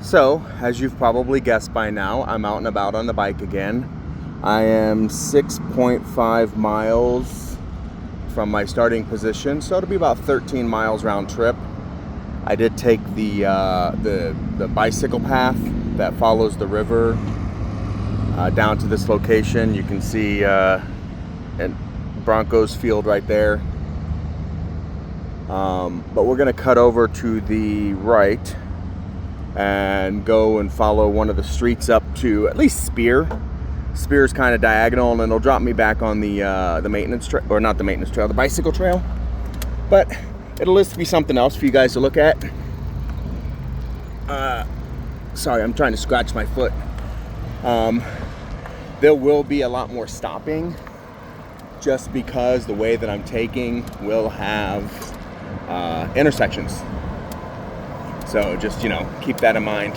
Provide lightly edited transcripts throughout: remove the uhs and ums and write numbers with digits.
So, as you've probably guessed by now, I'm out and about on the bike again. I am 6.5 miles from my starting position, so it'll be about 13 miles round trip. I did take the bicycle path that follows the river down to this location. You can see Broncos field right there. But we're gonna cut over to the right and go and follow one of the streets up to at least Speer. Speer's kind of diagonal, and it'll drop me back on the maintenance trail, or not the maintenance trail, the bicycle trail. But it'll just be something else for you guys to look at. Sorry, I'm trying to scratch my foot. There will be a lot more stopping, just because the way that I'm taking will have intersections. So just, keep that in mind.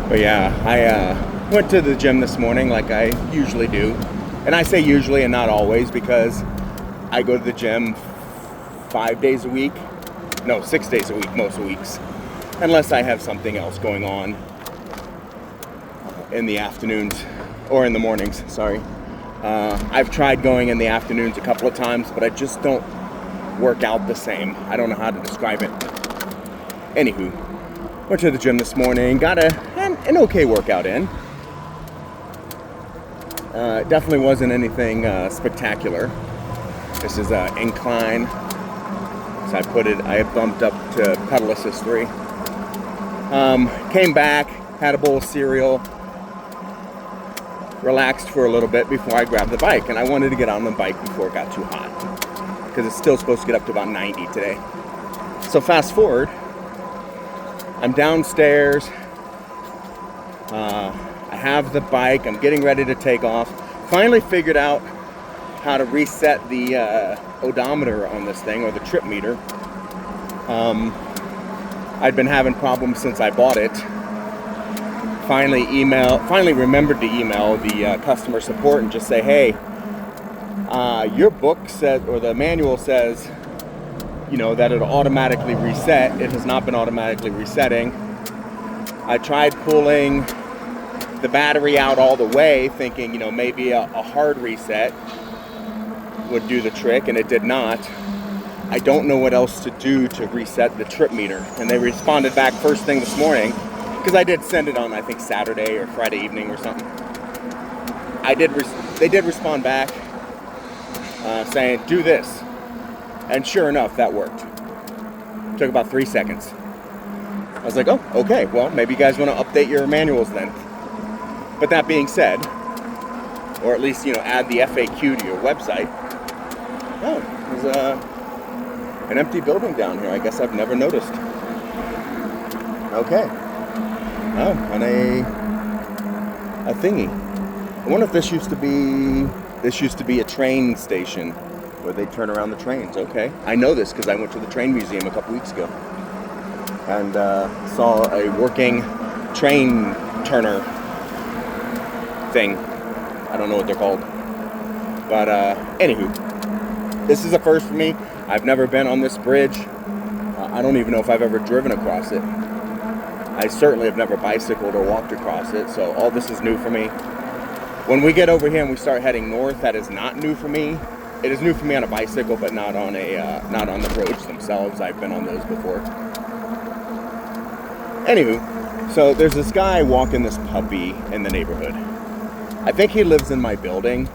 But yeah, I went to the gym this morning like I usually do. And I say usually and not always, because I go to the gym 5 days a week. No, 6 days a week, most weeks. Unless I have something else going on in the afternoons, or in the mornings, sorry. I've tried going in the afternoons a couple of times, but I just don't work out the same. I don't know how to describe it. Anywho, went to the gym this morning, got an okay workout in. Definitely wasn't anything spectacular. This is an incline, so I bumped up to pedal assist 3. Came back, had a bowl of cereal, relaxed for a little bit before I grabbed the bike, and I wanted to get on the bike before it got too hot, because it's still supposed to get up to about 90 today. So fast forward, I'm downstairs, I have the bike, I'm getting ready to take off. Finally figured out how to reset the odometer on this thing, or the trip meter. I'd been having problems since I bought it. Finally remembered to email the customer support and just say, hey, your book says, or the manual says, that it'll automatically reset. It has not been automatically resetting. I tried pulling the battery out all the way, thinking, maybe a hard reset would do the trick, and it did not. I don't know what else to do to reset the trip meter. And they responded back first thing this morning, because I did send it on, I think, Saturday or Friday evening or something. They did respond back saying, do this. And sure enough, that worked. Took about 3 seconds. I was like, oh, okay, well, maybe you guys want to update your manuals then. But that being said, or at least, add the FAQ to your website. Oh, there's an empty building down here. I guess I've never noticed. Okay. Oh, and a thingy. I wonder if this used to be a train station where they turn around the trains. Okay. I know this because I went to the train museum a couple weeks ago and saw a working train turner thing. I don't know what they're called. But anywho, this is a first for me. I've never been on this bridge. I don't even know if I've ever driven across it. I certainly have never bicycled or walked across it, so all this is new for me. When we get over here and we start heading north, that is not new for me. It is new for me on a bicycle, but not on the roads themselves. I've been on those before. Anywho, so there's this guy walking this puppy in the neighborhood. I think he lives in my building.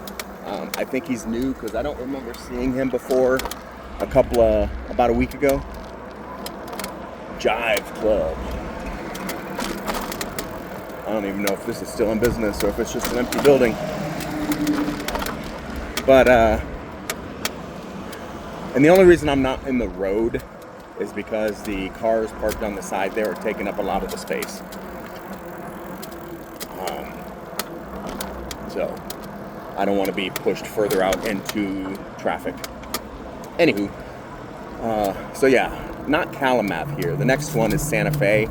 I think he's new because I don't remember seeing him before about a week ago. Jive Club. I don't even know if this is still in business or if it's just an empty building. But, and the only reason I'm not in the road is because the cars parked on the side there are taking up a lot of the space. So, I don't want to be pushed further out into traffic. Anywho, so yeah, not Calumet here. The next one is Sante Fe.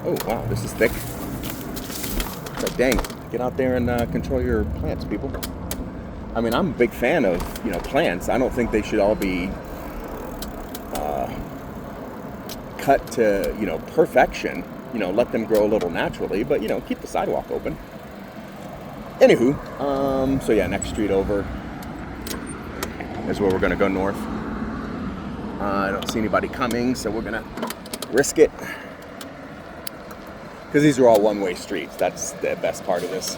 Oh wow, this is thick. But dang, get out there and control your plants, people. I mean, I'm a big fan of, plants. I don't think they should all be cut to, perfection. Let them grow a little naturally, but, keep the sidewalk open. Anywho, so yeah, next street over is where we're going to go north. I don't see anybody coming, so we're going to risk it. Because these are all one-way streets. That's the best part of this.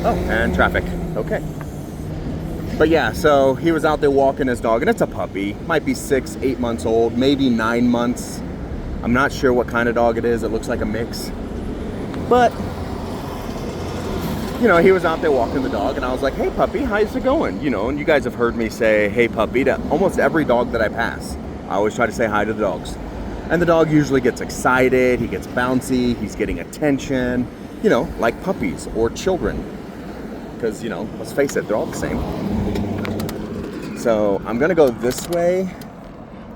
Oh, and traffic. Okay. But yeah, so he was out there walking his dog, and it's a puppy. Might be 6, 8 months old, maybe 9 months. I'm not sure what kind of dog it is. It looks like a mix. But, he was out there walking the dog, and I was like, hey, puppy, how's it going? And you guys have heard me say, hey, puppy, to almost every dog that I pass. I always try to say hi to the dogs. And the dog usually gets excited, he gets bouncy, he's getting attention, like puppies or children. Because, let's face it, they're all the same. So I'm gonna go this way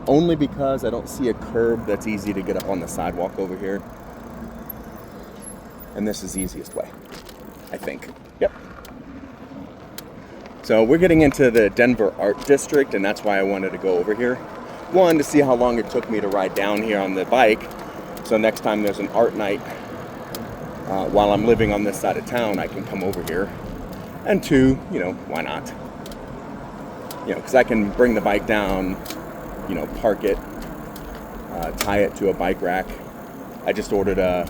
only because I don't see a curb that's easy to get up on the sidewalk over here. And this is the easiest way, I think. Yep. So we're getting into the Denver Art District, and that's why I wanted to go over here. One, to see how long it took me to ride down here on the bike. So next time there's an art night, while I'm living on this side of town, I can come over here. And two, why not? Because I can bring the bike down, park it, tie it to a bike rack. I just ordered a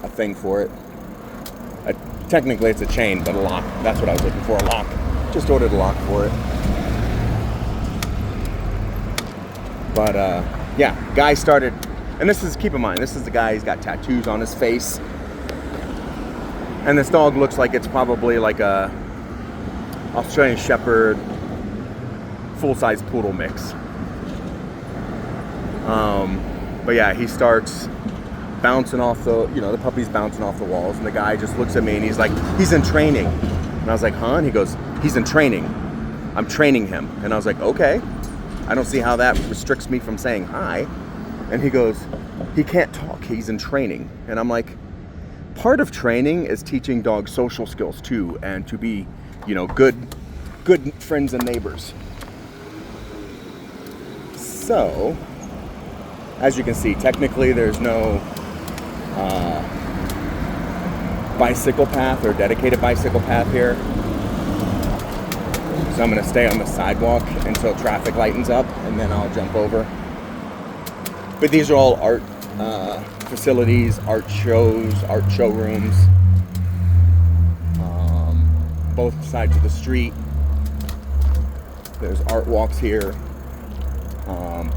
thing for it. Technically it's a chain, but a lock. That's what I was looking for, a lock. Just ordered a lock for it. But yeah, guy started, and keep in mind, this is the guy, he's got tattoos on his face. And this dog looks like it's probably like a Australian Shepherd full-size poodle mix. But yeah, he starts bouncing off the puppy's bouncing off the walls, and the guy just looks at me and he's like, he's in training. And I was like, huh? And he goes, he's in training. I'm training him. And I was like, okay. I don't see how that restricts me from saying hi. And he goes, he can't talk, he's in training. And I'm like, part of training is teaching dogs social skills too, and to be, good friends and neighbors. So, as you can see, technically there's no bicycle path or dedicated bicycle path here. So I'm going to stay on the sidewalk until traffic lightens up, and then I'll jump over. But these are all art facilities, art shows, art showrooms. Both sides of the street. There's art walks here.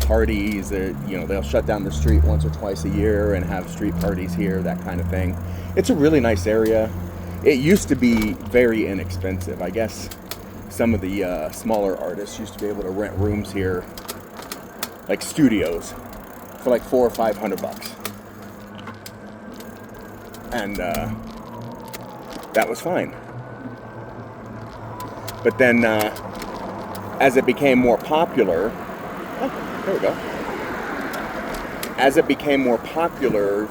Parties. They'll shut down the street once or twice a year and have street parties here, that kind of thing. It's a really nice area. It used to be very inexpensive. I guess some of the smaller artists used to be able to rent rooms here, like studios, for like $400 or $500. And that was fine. But then as it became more popular, there we go. As it became more popular,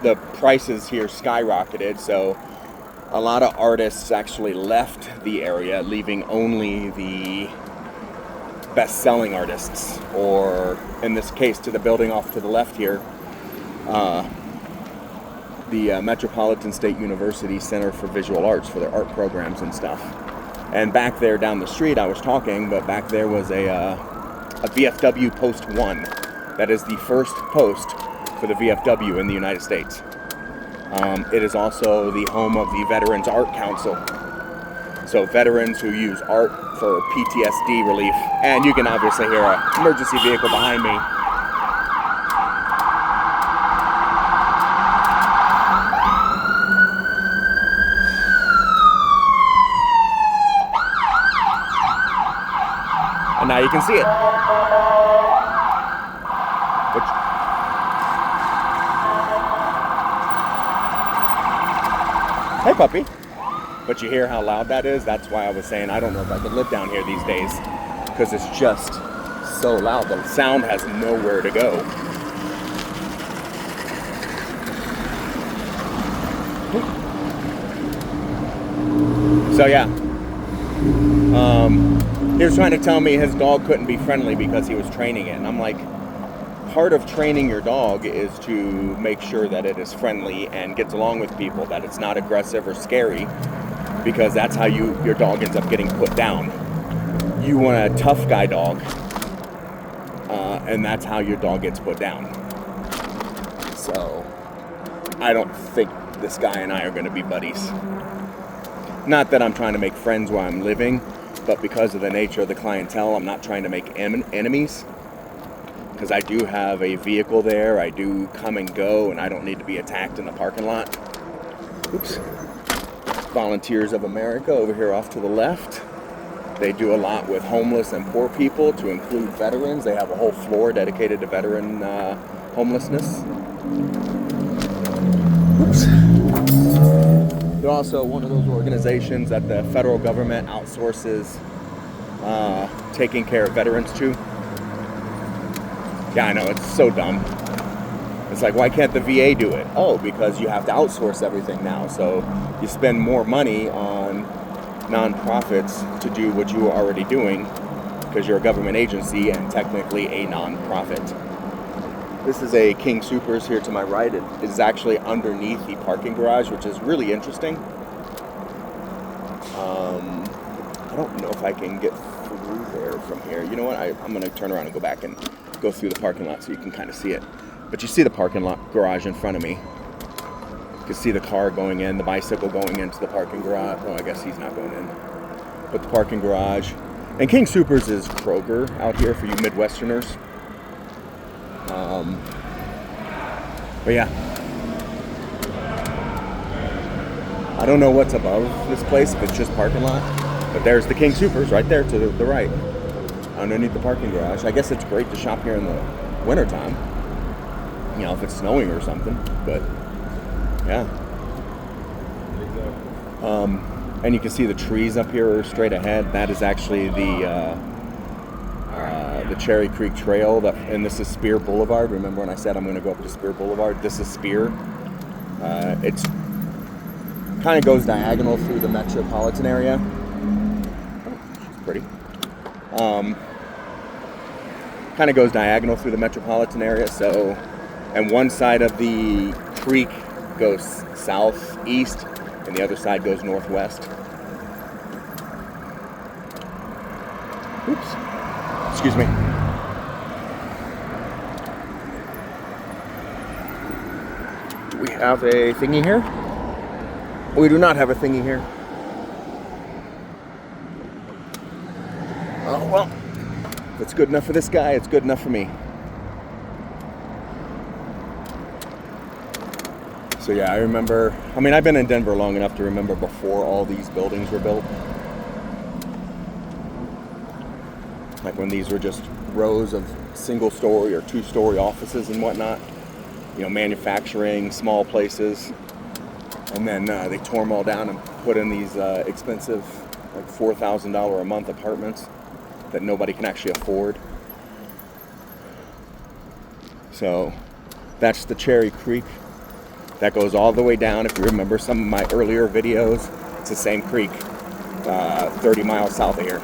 the prices here skyrocketed. So a lot of artists actually left the area, leaving only the best-selling artists, or in this case, to the building off to the left here, the Metropolitan State University Center for Visual Arts, for their art programs and stuff. And back there down the street, I was talking, but back there was a VFW Post 1. That is the first post for the VFW in the United States. It is also the home of the Veterans Art Council. So veterans who use art for PTSD relief. And you can obviously hear an emergency vehicle behind me. And now you can see it. Hey, puppy. But you hear how loud that is? That's why I was saying I don't know if I could live down here these days, because it's just so loud. The sound has nowhere to go. So yeah, he was trying to tell me his dog couldn't be friendly because he was training it, and I'm like, part of training your dog is to make sure that it is friendly and gets along with people, that it's not aggressive or scary, because that's how your dog ends up getting put down. You want a tough guy dog, and that's how your dog gets put down. So I don't think this guy and I are going to be buddies. Not that I'm trying to make friends where I'm living, but because of the nature of the clientele, I'm not trying to make enemies. Because I do have a vehicle there, I do come and go, and I don't need to be attacked in the parking lot. Oops. Volunteers of America over here off to the left. They do a lot with homeless and poor people, to include veterans. They have a whole floor dedicated to veteran homelessness. Oops. They're also one of those organizations that the federal government outsources taking care of veterans to. Yeah, I know, it's so dumb. It's like, why can't the VA do it? Oh, because you have to outsource everything now. So you spend more money on nonprofits to do what you are already doing, because you're a government agency and technically a nonprofit. This is a King Soopers here to my right. It is actually underneath the parking garage, which is really interesting. I don't know if I can get through there from here. You know what? I'm going to turn around and go back and go through the parking lot so you can kind of see it. But you see the parking lot garage in front of me. You can see the car going in, the bicycle going into the parking garage. Well, I guess he's not going in. But the parking garage. And King Soopers is Kroger out here for you Midwesterners. But yeah, I don't know what's above this place, if it's just parking lot. But there's the King Soopers right there to the right, underneath the parking garage. I guess it's great to shop here in the wintertime, you know, if it's snowing or something. But yeah. And you can see the trees up here straight ahead. That is actually the Cherry Creek Trail, and this is Speer Boulevard. Remember when I said I'm going to go up to Speer Boulevard? This is Speer. It's kind of goes diagonal through the metropolitan area. Oh, she's pretty. Kind of goes diagonal through the metropolitan area. So, and one side of the creek goes southeast, and the other side goes northwest. Oops. Excuse me. Do we have a thingy here? We do not have a thingy here. Oh, well. If it's good enough for this guy, it's good enough for me. So yeah, I remember, I've been in Denver long enough to remember before all these buildings were built. Like when these were just rows of single-story or two-story offices and whatnot. You know, manufacturing, small places. And then they tore them all down and put in these expensive, like $4,000 a month apartments that nobody can actually afford. So that's the Cherry Creek. That goes all the way down. If you remember some of my earlier videos, it's the same creek, 30 miles south of here.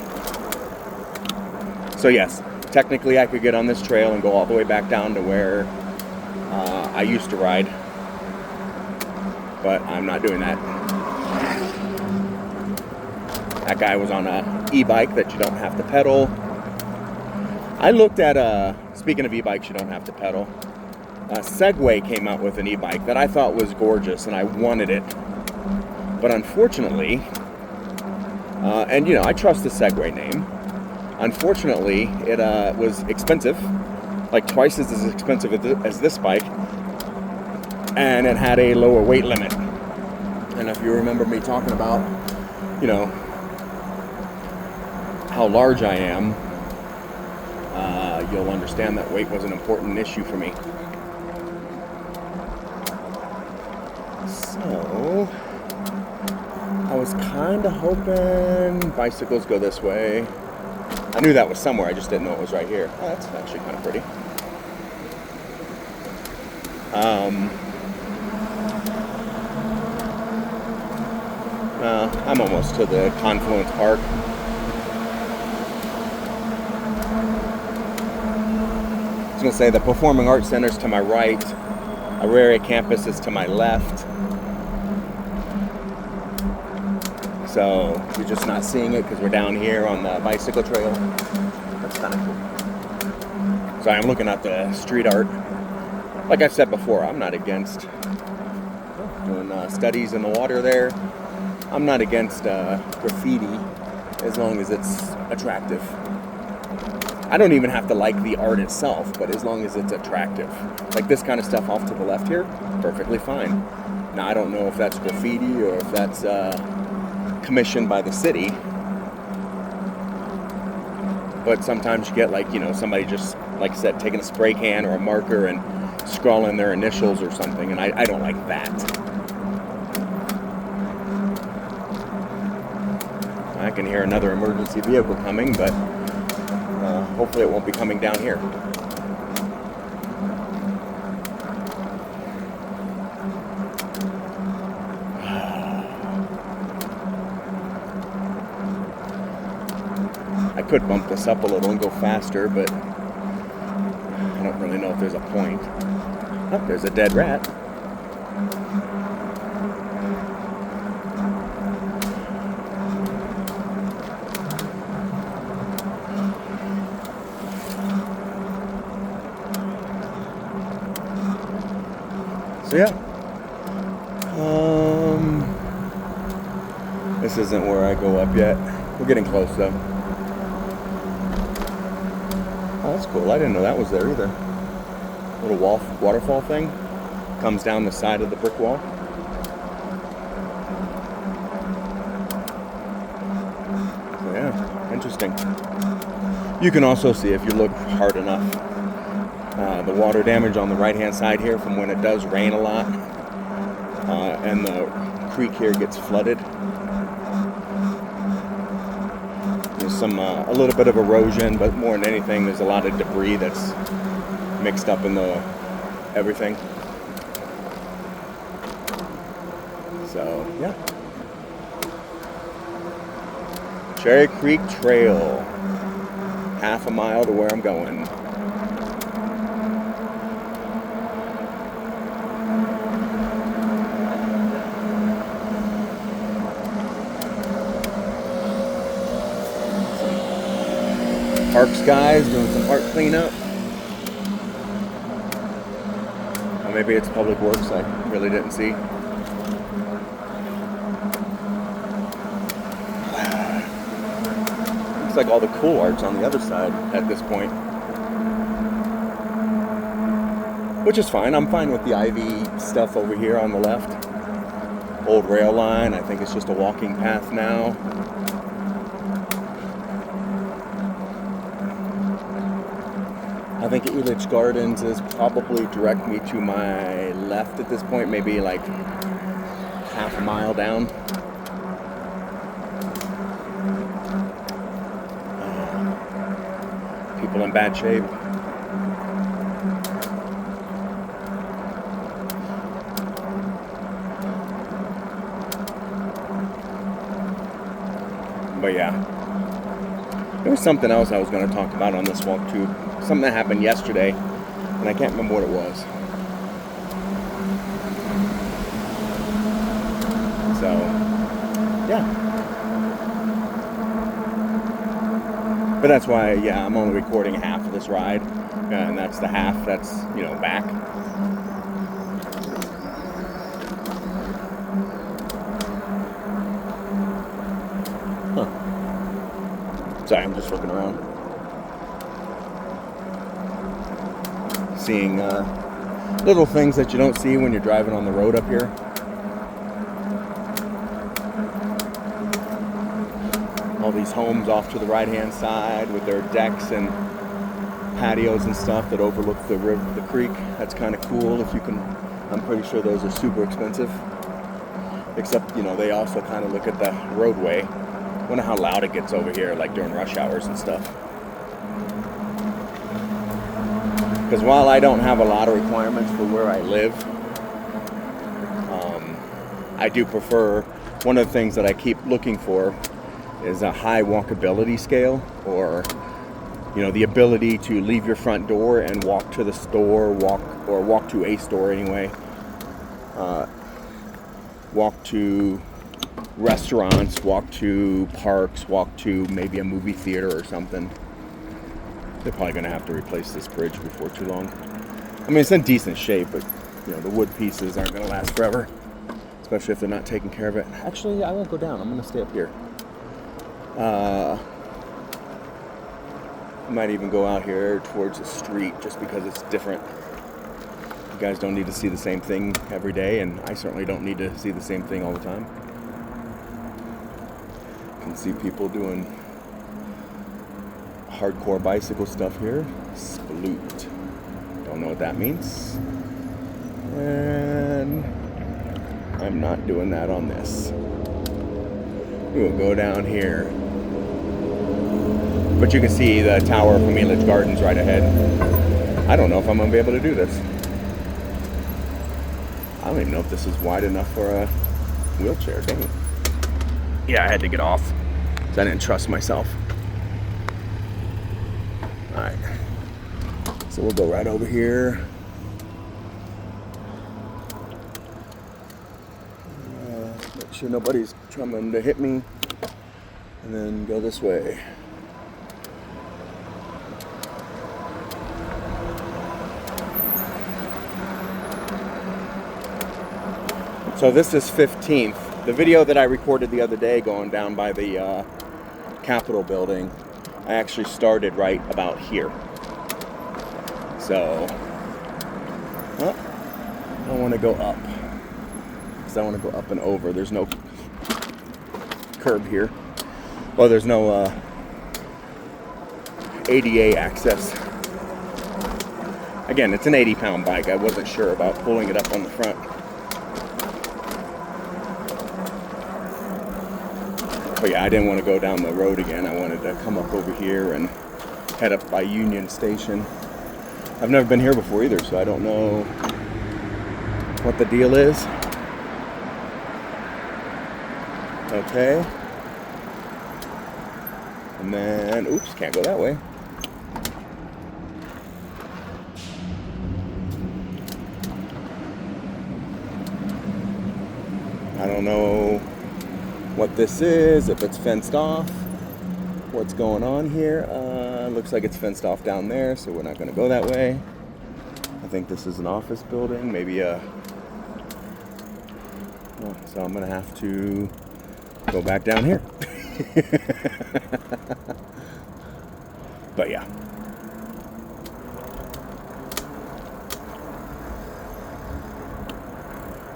So yes, technically I could get on this trail and go all the way back down to where I used to ride, but I'm not doing that. That guy was on a e-bike that you don't have to pedal. I looked at, speaking of e-bikes you don't have to pedal, Segway came out with an e-bike that I thought was gorgeous and I wanted it. But unfortunately, and you know, I trust the Segway name. Unfortunately, it was expensive, like twice as expensive as this bike, and it had a lower weight limit. And if you remember me talking about, you know, how large I am, you'll understand that weight was an important issue for me. So, I was kind of hoping bicycles go this way. I knew that was somewhere, I just didn't know it was right here. Oh, that's actually kind of pretty. I'm almost to the Confluence Park. I was going to say the Performing Arts Center's to my right. Auraria campus is to my left. So you're just not seeing it because we're down here on the bicycle trail. That's kind of cool. So I'm looking at the street art. Like I said before, I'm not against doing studies in the water there. I'm not against graffiti as long as it's attractive. I don't even have to like the art itself, but as long as it's attractive. Like this kind of stuff off to the left here, perfectly fine. Now I don't know if that's graffiti or if that's commissioned by the city. But sometimes you get like, you know, somebody just, like I said, taking a spray can or a marker and scrawling their initials or something, and I don't like that. I can hear another emergency vehicle coming, but hopefully it won't be coming down here. I could bump this up a little and go faster, but I don't really know if there's a point. Oh, there's a dead rat. So yeah, this isn't where I go up yet. We're getting close though. Oh, that's cool. I didn't know that was there either. Little waterfall thing comes down the side of the brick wall. So yeah, interesting. You can also see if you look hard enough. The water damage on the right-hand side here from when it does rain a lot, and the creek here gets flooded. There's a little bit of erosion, but more than anything, there's a lot of debris that's mixed up in everything. So yeah, Cherry Creek Trail, half a mile to where I'm going. Parks guys doing some park cleanup. Or maybe it's Public Works, I really didn't see. Looks like all the cool art's on the other side at this point. Which is fine, I'm fine with the ivy stuff over here on the left. Old rail line, I think it's just a walking path now. I think Elitch Gardens is probably direct me to my left at this point, maybe like half a mile down. People in bad shape. But yeah, there was something else I was going to talk about on this walk too. Something that happened yesterday, and I can't remember what it was. So, yeah. But that's why, yeah, I'm only recording half of this ride, and that's the half that's, you know, back. Huh. Sorry, I'm just looking around. Seeing little things that you don't see when you're driving on the road up here. All these homes off to the right-hand side with their decks and patios and stuff that overlook the river, the creek. That's kind of cool if you can. I'm pretty sure those are super expensive. Except, you know, they also kind of look at the roadway. Wonder how loud it gets over here, like during rush hours and stuff. Because while I don't have a lot of requirements for where I live, I do prefer, one of the things that I keep looking for is a high walkability scale, or the ability to leave your front door and walk to the store, walk to a store anyway, walk to restaurants, walk to parks, walk to maybe a movie theater or something. They're probably going to have to replace this bridge before too long. I mean, it's in decent shape, but the wood pieces aren't going to last forever, especially if they're not taking care of it. Actually, I won't go down. I'm going to stay up here. I might even go out here towards the street just because it's different. You guys don't need to see the same thing every day, and I certainly don't need to see the same thing all the time. You can see people doing hardcore bicycle stuff here. Sploot. Don't know what that means. And I'm not doing that on this. We will go down here. But you can see the tower from Elitch Gardens right ahead. I don't know if I'm going to be able to do this. I don't even know if this is wide enough for a wheelchair. Dang. Yeah, I had to get off because I didn't trust myself. Alright. So we'll go right over here. Make sure nobody's trying to hit me. And then go this way. So this is 15th. The video that I recorded the other day going down by the Capitol building, I actually started right about here. So, I want to go up. Because I want to go up and over. There's no curb here. Well, there's no ADA access. Again, it's an 80-pound bike. I wasn't sure about pulling it up on the front. But yeah, I didn't want to go down the road again. I wanted to come up over here and head up by Union Station. I've never been here before either, so I don't know what the deal is. Okay. And then, oops, can't go that way. I don't know what this is, if it's fenced off, what's going on here. Looks like it's fenced off down there, so we're not going to go that way. I think this is an office building, maybe so I'm going to have to go back down here. But yeah.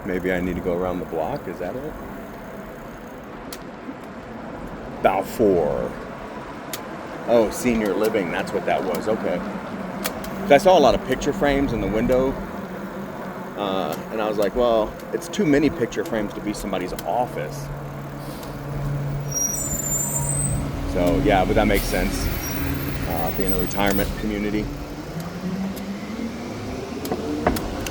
Maybe I need to go around the block, is that it? Balfour. Oh, senior living, that's what that was, okay. I saw a lot of picture frames in the window, and I was like, well, it's too many picture frames to be somebody's office. So, yeah, but that makes sense, being a retirement community.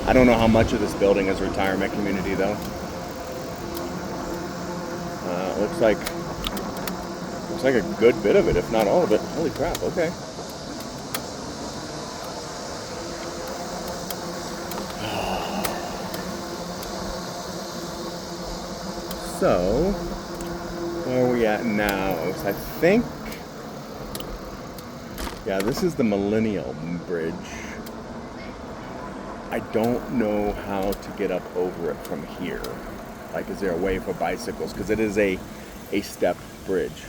I don't know how much of this building is a retirement community, though. Looks like a good bit of it, if not all of it. Holy crap, okay. So, where are we at now? So I think, yeah, this is the Millennial Bridge. I don't know how to get up over it from here. Like, is there a way for bicycles? Because it is a step bridge.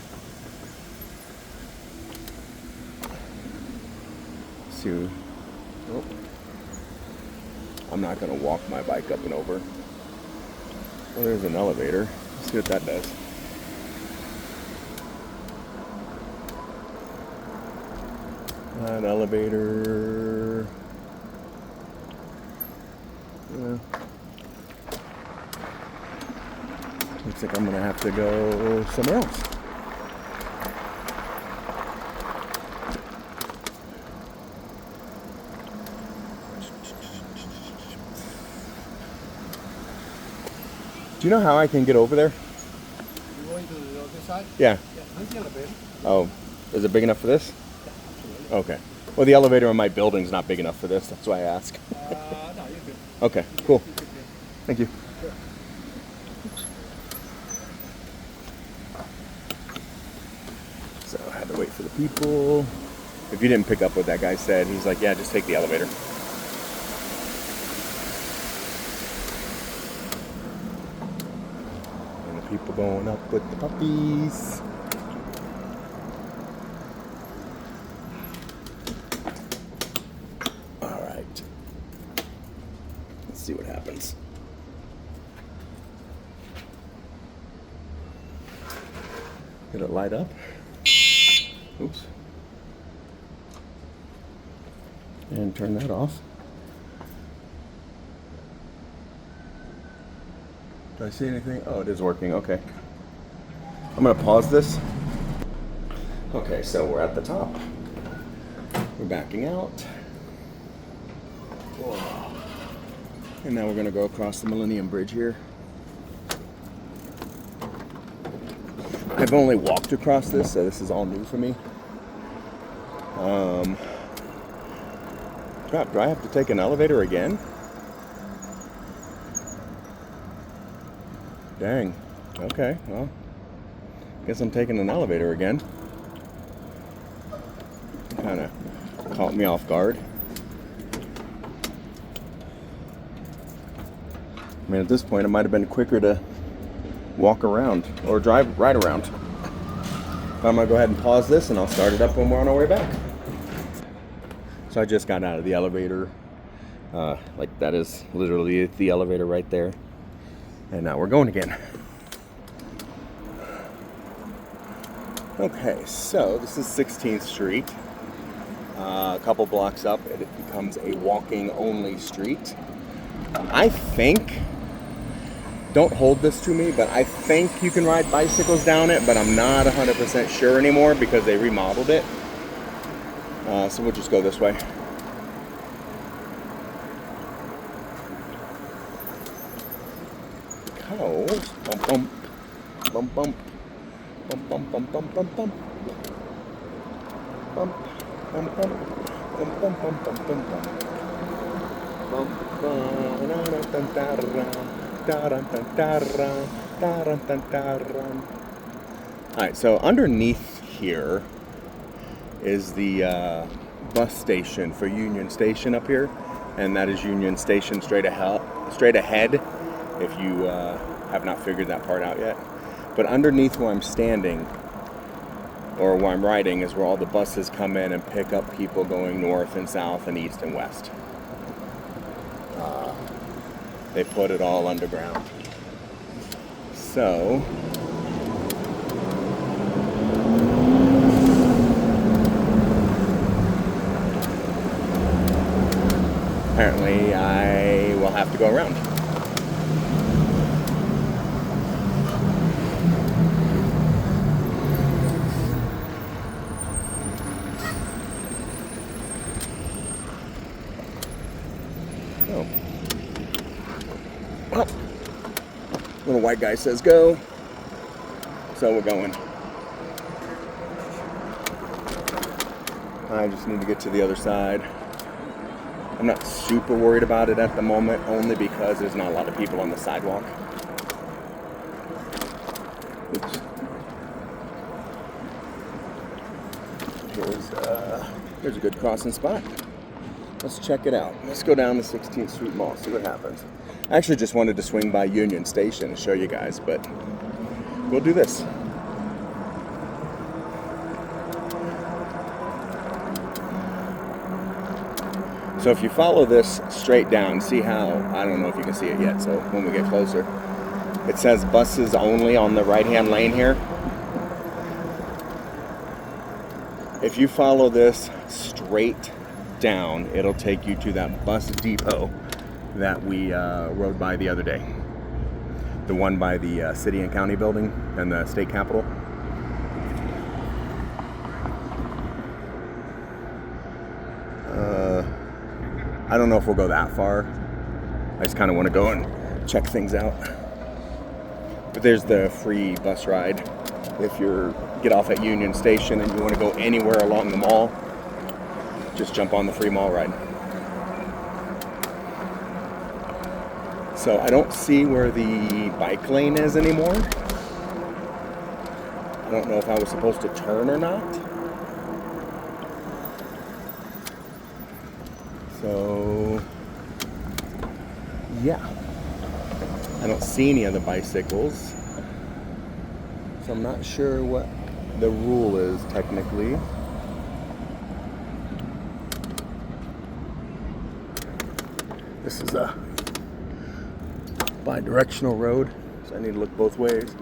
So, oh, I'm not going to walk my bike up and over. Well, there's an elevator. Let's see what that does. An elevator. Yeah. Looks like I'm going to have to go somewhere else. Do you know how I can get over there? You going to the other side? Yeah. Yeah, there's the elevator. Oh, is it big enough for this? Yeah, absolutely. Okay. Well, the elevator in my building's not big enough for this. That's why I ask. No, you're good. Okay, cool. You're good. Thank you. Sure. So I had to wait for the people. If you didn't pick up what that guy said, he's like, yeah, just take the elevator. And the people going up with the puppies. All right. Let's see what happens. Did it light up? Oops. And turn that off. Do I see anything? Oh, it is working. Okay. I'm going to pause this. Okay, so we're at the top. We're backing out. Whoa. And now we're going to go across the Millennium Bridge here. I've only walked across this, so this is all new for me. Crap, do I have to take an elevator again? Dang. Okay, well, guess I'm taking an elevator again. Kind of caught me off guard. I mean, at this point, it might have been quicker to walk around or drive right around. But I'm gonna go ahead and pause this and I'll start it up when we're on our way back. So I just got out of the elevator. Like that is literally the elevator right there. And now we're going again. Okay, so this is 16th Street. A couple blocks up, it becomes a walking only street. I think, don't hold this to me, but I think you can ride bicycles down it, but I'm not 100% sure anymore because they remodeled it. So we'll just go this way. Cows, bump, bump, bump, bump, bump, bump, bump, bump, bump, bump, bump, bump, bump, bump, bump, bump, bump, bump. Alright, so underneath here is the bus station for Union Station up here, and that is Union Station straight ahead if you have not figured that part out yet. But underneath where I'm standing, or where I'm riding, is where all the buses come in and pick up people going north and south and east and west. They put it all underground. So apparently I will have to go around. Oh. Well, little white guy says go, so we're going. I just need to get to the other side. I'm not super worried about it at the moment, only because there's not a lot of people on the sidewalk. Oops. Here's a good crossing spot. Let's check it out. Let's go down the 16th Street Mall, see what happens. I actually just wanted to swing by Union Station and show you guys, but we'll do this. So if you follow this straight down, see how, I don't know if you can see it yet, so when we get closer, it says buses only on the right-hand lane here. If you follow this straight down, it'll take you to that bus depot that we rode by the other day. The one by the city and county building and the state capitol. I don't know if we'll go that far. I just kind of want to go and check things out. But there's the free bus ride. If you get off at Union Station and you want to go anywhere along the mall, just jump on the free mall ride. So I don't see where the bike lane is anymore. I don't know if I was supposed to turn or not. So, yeah. I don't see any other bicycles. So I'm not sure what the rule is technically. This is a bi-directional road, so I need to look both ways.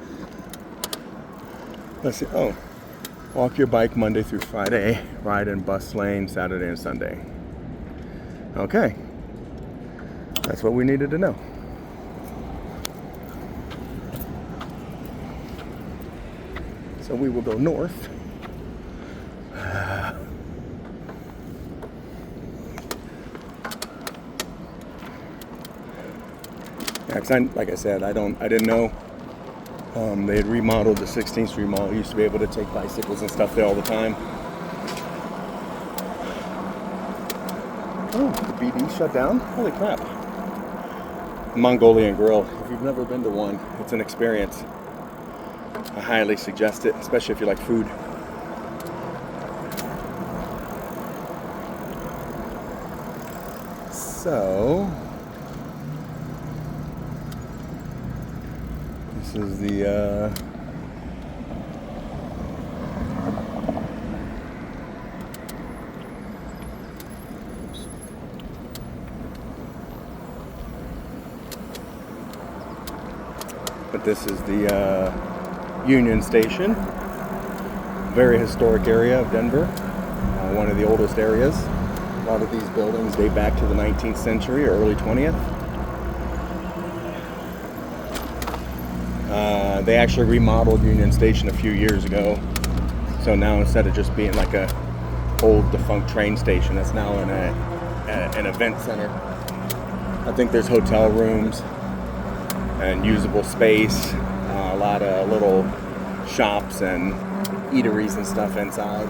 Let's see. Oh, walk your bike Monday through Friday, ride in bus lane Saturday and Sunday. Okay, that's what we needed to know. So we will go north. Yeah, 'cause like I said, I didn't know they had remodeled the 16th Street Mall. You used to be able to take bicycles and stuff there all the time. Oh, the BD shut down? Holy crap. Mongolian Grill. If you've never been to one, it's an experience. I highly suggest it, especially if you like food. So, this is the Union Station. Very historic area of Denver. One of the oldest areas. A lot of these buildings date back to the 19th century or early 20th. They actually remodeled Union Station a few years ago. So now instead of just being like a old defunct train station, it's now an event center. I think there's hotel rooms and usable space, a lot of little shops and eateries and stuff inside.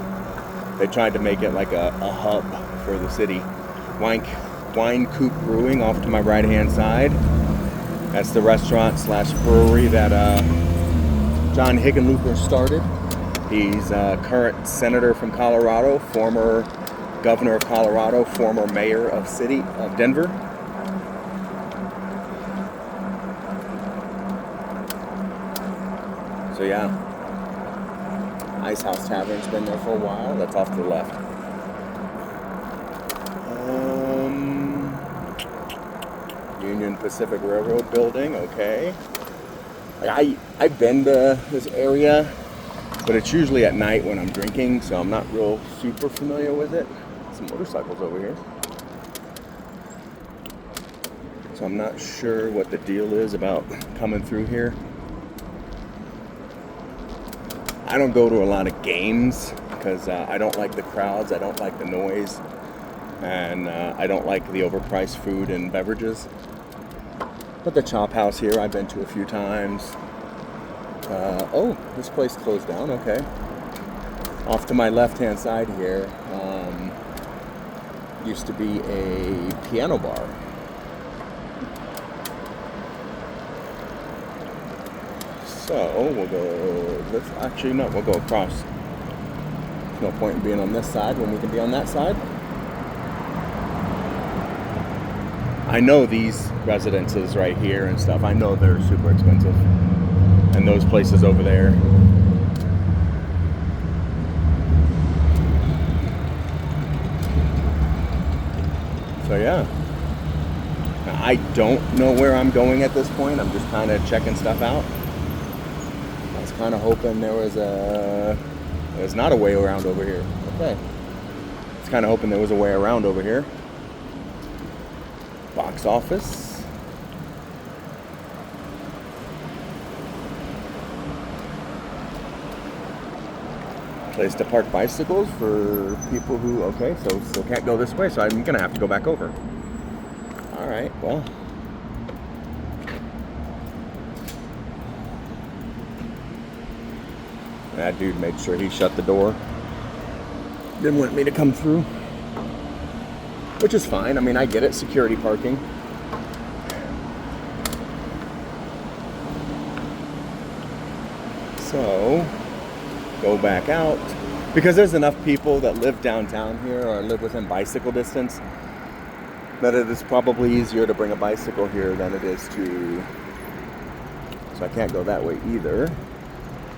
They tried to make it like a hub for the city. Wine Coop Brewing off to my right hand side. That's the restaurant / brewery that John Hickenlooper started. He's a current senator from Colorado, former governor of Colorado, former mayor of Denver. So yeah, Ice House Tavern's been there for a while. That's off to the left. Union Pacific Railroad building, okay. I've been to this area, but it's usually at night when I'm drinking, so I'm not real super familiar with it. Some motorcycles over here. So I'm not sure what the deal is about coming through here. I don't go to a lot of games because I don't like the crowds, I don't like the noise, and I don't like the overpriced food and beverages. But the Chop House here, I've been to a few times. Oh, this place closed down, okay. Off to my left-hand side here, used to be a piano bar. So we'll go, we'll go across. There's no point in being on this side when we can be on that side. I know these residences right here and stuff, I know they're super expensive. And those places over there. So yeah. Now, I don't know where I'm going at this point. I'm just kind of checking stuff out. I was kind of hoping there's not a way around over here. Okay. I was kind of hoping there was a way around over here. Box office. Place to park bicycles for people who, okay, so still can't go this way, so I'm gonna have to go back over. All right, well. That dude made sure he shut the door. Didn't want me to come through. Which is fine. I mean, I get it. Security parking. So, go back out. Because there's enough people that live downtown here or live within bicycle distance that it is probably easier to bring a bicycle here than it is to... So I can't go that way either.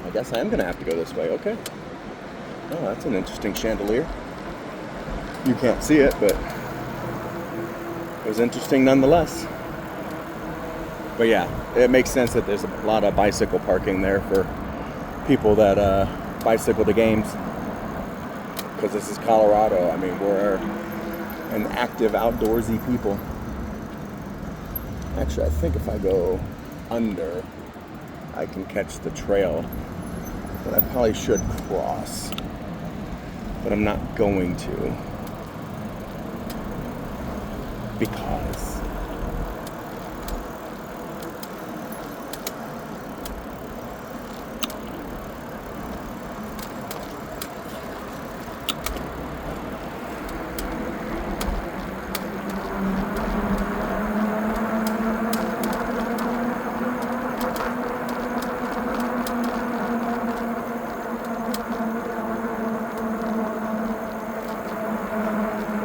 I guess I am going to have to go this way. Okay. Oh, that's an interesting chandelier. You can't see it, but it was interesting nonetheless. But yeah, it makes sense that there's a lot of bicycle parking there for people that bicycle to games. Because this is Colorado. I mean, we're an active outdoorsy people. Actually, I think if I go under, I can catch the trail. But I probably should cross. But I'm not going to. Because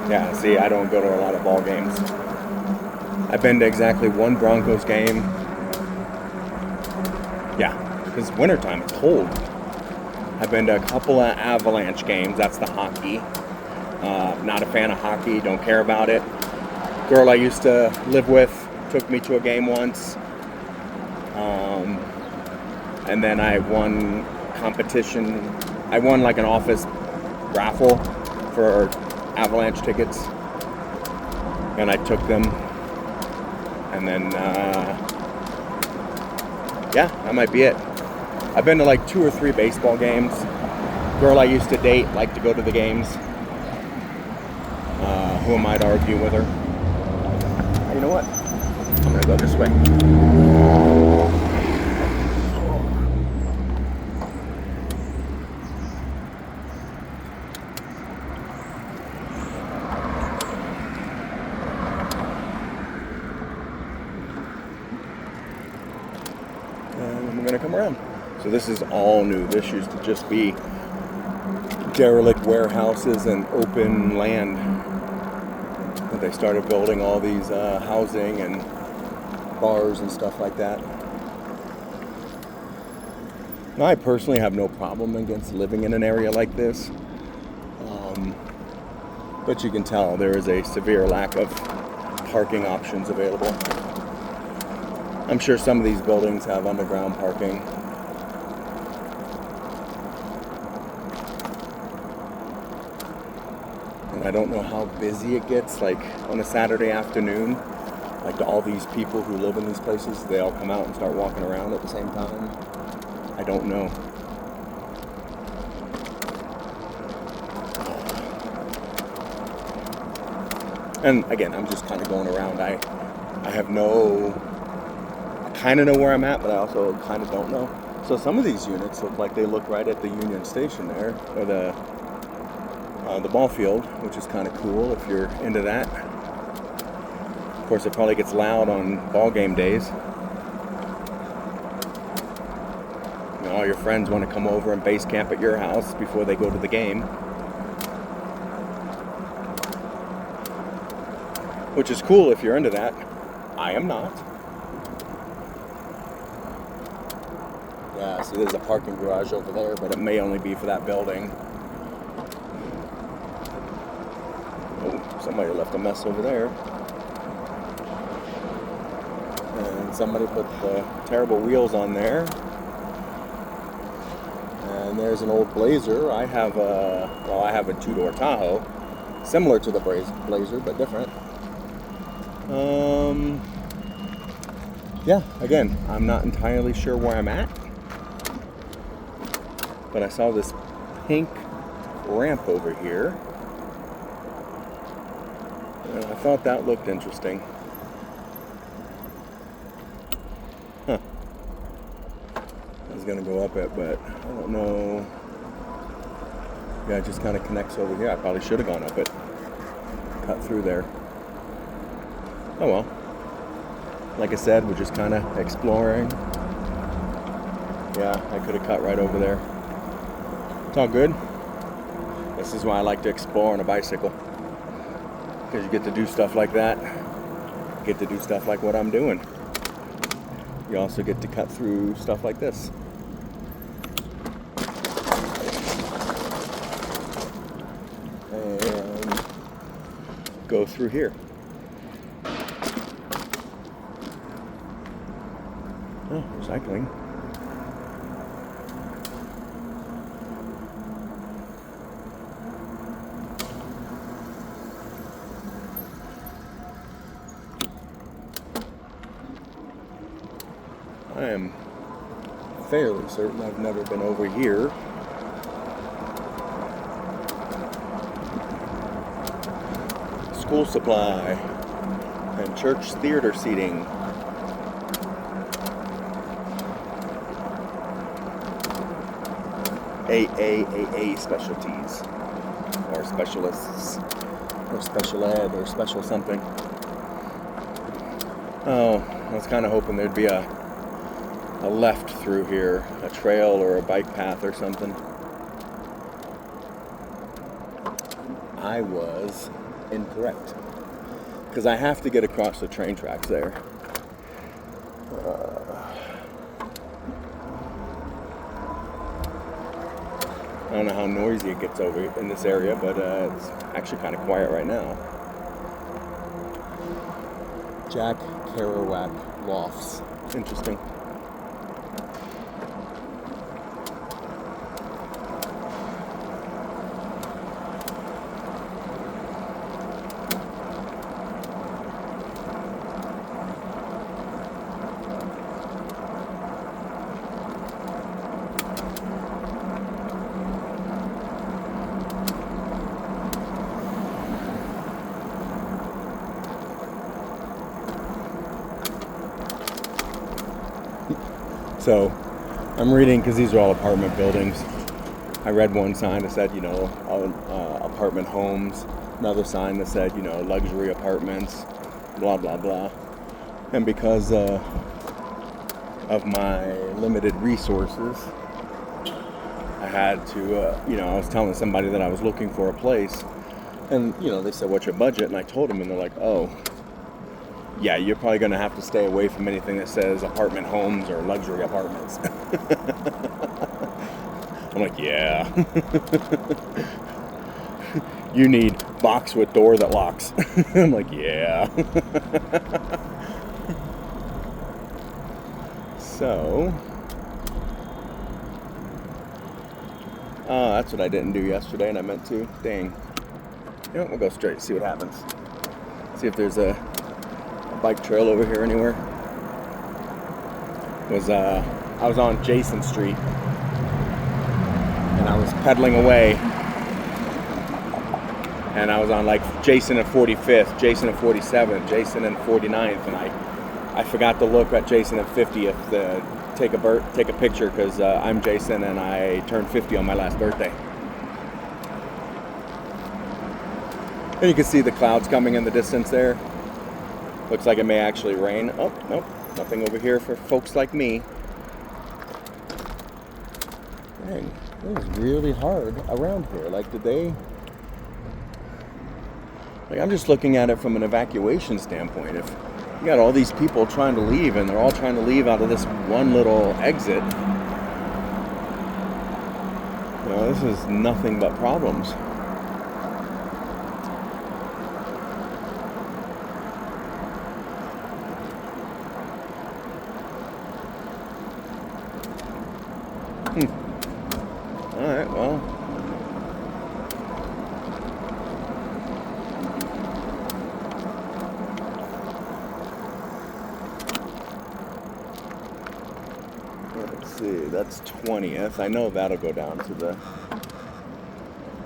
yeah, see, I don't go to a lot of ball games. I've been to exactly one Broncos game. Yeah, because it's wintertime, it's cold. I've been to a couple of Avalanche games, that's the hockey. Not a fan of hockey, don't care about it. Girl I used to live with took me to a game once. And then I won competition. I won like an office raffle for Avalanche tickets, and I took them, and then yeah, that might be it. I've been to like 2 or 3 baseball games. Girl I used to date liked to go to the games. Who am I to argue with her? You know what? I'm gonna go this way. Come around. So this is all new. This used to just be derelict warehouses and open land. But they started building all these housing and bars and stuff like that. Now, I personally have no problem against living in an area like this. But you can tell there is a severe lack of parking options available. I'm sure some of these buildings have underground parking. And I don't know how busy it gets, like on a Saturday afternoon. Like do all these people who live in these places, they all come out and start walking around at the same time? I don't know. And again, I'm just kind of going around. I kind of know where I'm at, but I also kind of don't know. So some of these units look like they look right at the Union Station there, or the ball field, which is kind of cool if you're into that. Of course, it probably gets loud on ball game days. You know, all your friends want to come over and base camp at your house before they go to the game. Which is cool if you're into that. I am not. Yeah, see, there's a parking garage over there, but it may only be for that building. Oh, somebody left a mess over there. And somebody put the terrible wheels on there. And there's an old Blazer. I have a 2-door Tahoe, similar to the Blazer, but different. Yeah, again, I'm not entirely sure where I'm at. But I saw this pink ramp over here. And I thought that looked interesting. Huh. was gonna go up it, but I don't know. Yeah, it just kind of connects over here. I probably should have gone up it. Cut through there. Oh well. Like I said, we're just kind of exploring. Yeah, I could have cut right over there. It's all good. This is why I like to explore on a bicycle. Because you get to do stuff like that. You get to do stuff like what I'm doing. You also get to cut through stuff like this. And go through here. Oh, recycling. I am fairly certain I've never been over here. School supply and church theater seating. AA specialties or specialists or special ed or special something. Oh, I was kind of hoping there'd be a left through here, a trail or a bike path or something. I was incorrect because I have to get across the train tracks there. I don't know how noisy it gets over in this area, but it's actually kind of quiet right now. Jack Kerouac Lofts. Interesting. So I'm reading, because these are all apartment buildings. I read one sign that said, apartment homes. Another sign that said, luxury apartments, blah, blah, blah. And because of my limited resources, I had to, I was telling somebody that I was looking for a place. And, they said, what's your budget? And I told them, and they're like, oh, yeah, you're probably going to have to stay away from anything that says apartment homes or luxury apartments. I'm like, yeah. You need box with door that locks. I'm like, yeah. So, that's what I didn't do yesterday, and I meant to. Dang. We'll go straight, see what happens. See if there's a bike trail over here anywhere. I was on Jason Street and I was pedaling away, and I was on like Jason and 45th, Jason and 47th, Jason and 49th, and I forgot to look at Jason and 50th to take a picture, because I'm Jason and I turned 50 on my last birthday. And you can see the clouds coming in the distance there. Looks like it may actually rain. Oh, nope, nothing over here for folks like me. Dang, it was really hard around here. Like, I'm just looking at it from an evacuation standpoint. If you got all these people trying to leave, and they're all trying to leave out of this one little exit, this is nothing but problems. Alright, well. Let's see, that's 20th. I know that'll go down to the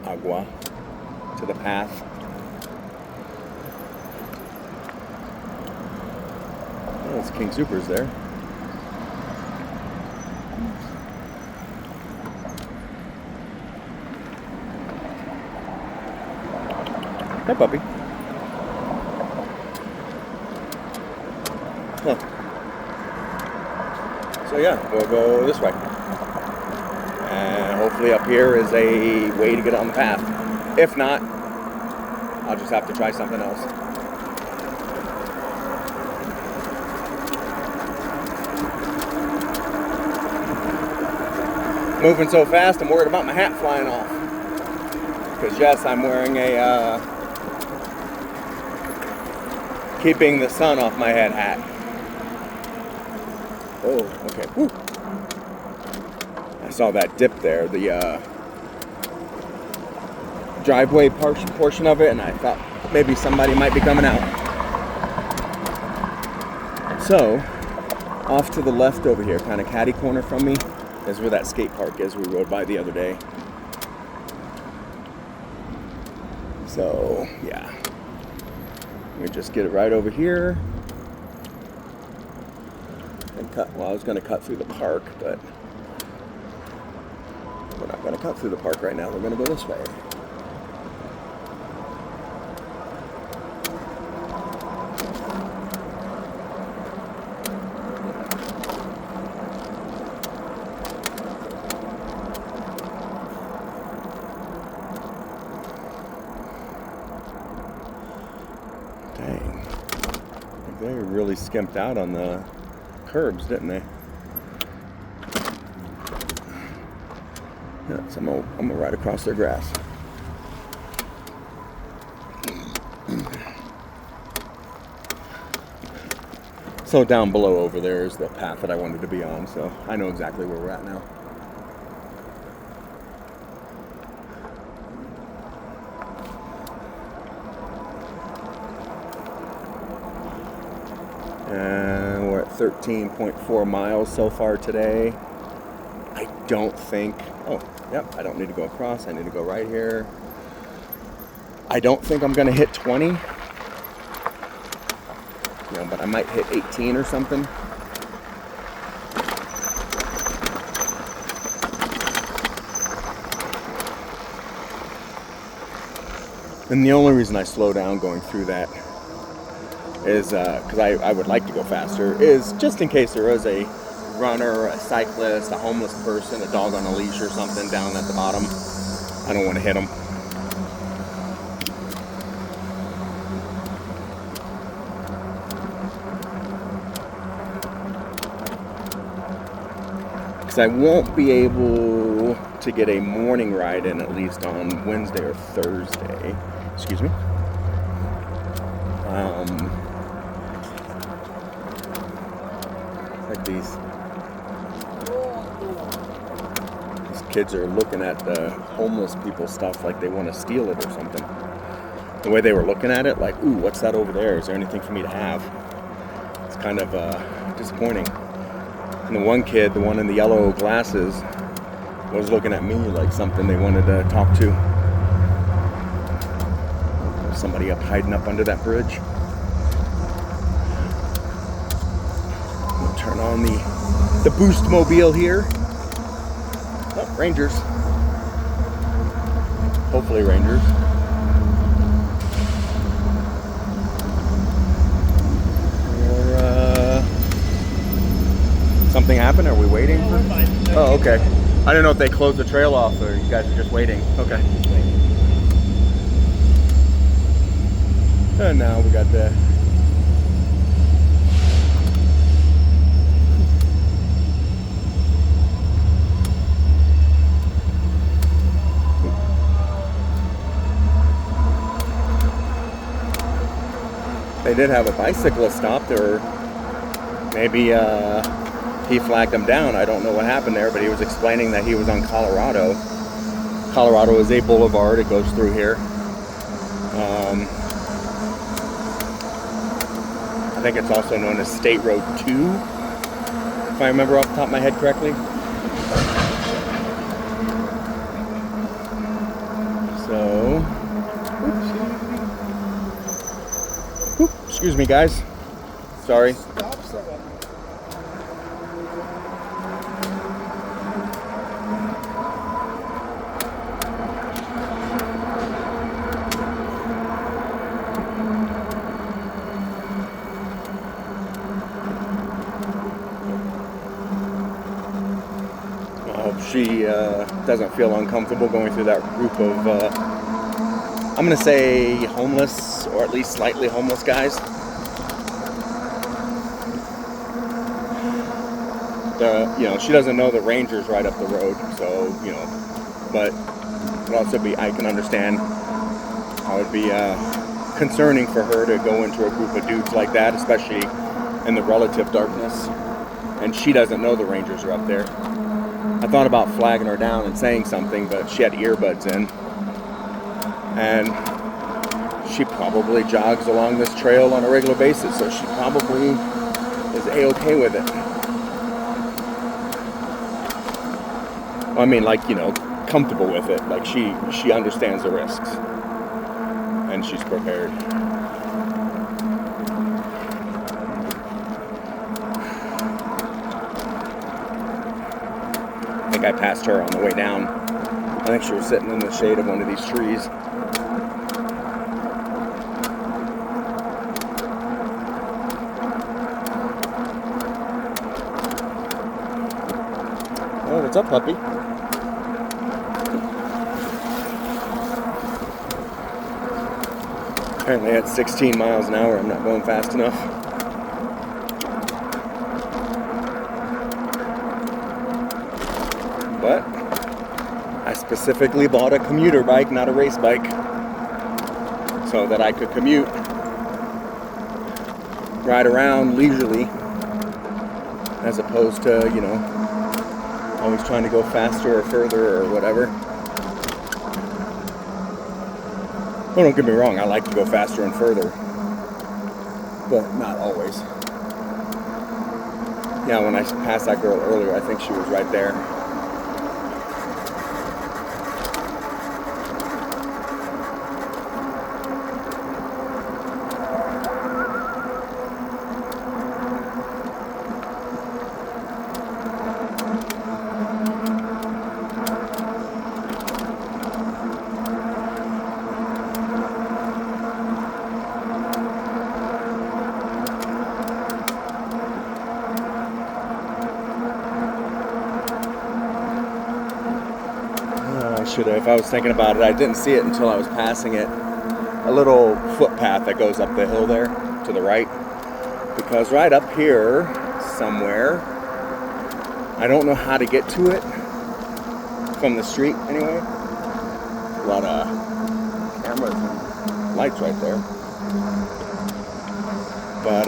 agua, to the path. Oh, it's King Soopers there. Hey, puppy. Huh. So yeah, we'll go this way. And hopefully up here is a way to get on the path. If not, I'll just have to try something else. Moving so fast, I'm worried about my hat flying off. Because yes, I'm wearing a keeping the sun off my head hat. Oh, okay. Woo. I saw that dip there, the driveway portion of it, and I thought maybe somebody might be coming out. So, off to the left over here, kind of catty corner from me, is where that skate park is we rode by the other day. So, yeah. Let me just get it right over here. And cut. Well, I was going to cut through the park, but we're not going to cut through the park right now. We're going to go this way. Dang. They really skimped out on the curbs, didn't they? Yeah, so I'm gonna ride across their grass. So down below over there is the path that I wanted to be on, so I know exactly where we're at now. And we're at 13.4 miles so far today. I don't think, oh, yep, I don't need to go across. I need to go right here. I don't think I'm going to hit 20. You know, but I might hit 18 or something. And the only reason I slow down going through that is because I would like to go faster, is just in case there is a runner, a cyclist, a homeless person, a dog on a leash or something down at the bottom. I don't want to hit them. Because I won't be able to get a morning ride in, at least on Wednesday or Thursday. Excuse me. Like these kids are looking at the homeless people stuff like they want to steal it or something. The way they were looking at it, like, ooh, what's that over there? Is there anything for me to have? It's kind of disappointing. And the one kid, the one in the yellow glasses, was looking at me like something they wanted to talk to. There's somebody hiding up under that bridge. We'll turn on the boost mobile here. Oh, Rangers. Hopefully Rangers. Something happened? Are we waiting for? Oh, okay. I don't know if they closed the trail off or you guys are just waiting. Okay. And now we got the they did have a bicyclist stopped, or maybe he flagged him down. I don't know what happened there, but he was explaining that he was on Colorado. Colorado is a boulevard. It goes through here. I think it's also known as State Road 2, if I remember off the top of my head correctly. So, excuse me, guys. Sorry. she doesn't feel uncomfortable going through that group of, I'm going to say homeless, or at least slightly homeless guys. She doesn't know the ranger's right up the road, so, but it would also be, I can understand how it would be concerning for her to go into a group of dudes like that, especially in the relative darkness, and she doesn't know the rangers are up there. I thought about flagging her down and saying something, but she had earbuds in, and she probably jogs along this trail on a regular basis, so she probably is A-okay with it. I mean, like, comfortable with it. Like, she understands the risks. And she's prepared. I think I passed her on the way down. I think she was sitting in the shade of one of these trees. Oh, what's up, puppy? Apparently at 16 miles an hour, I'm not going fast enough. But I specifically bought a commuter bike, not a race bike, so that I could commute, ride around leisurely, as opposed to, always trying to go faster or further or whatever. Well, don't get me wrong, I like to go faster and further, but not always. Yeah, when I passed that girl earlier, I think she was right there. If I was thinking about it, I didn't see it until I was passing it. A little footpath that goes up the hill there to the right. Because right up here somewhere, I don't know how to get to it from the street anyway. A lot of cameras and lights right there. But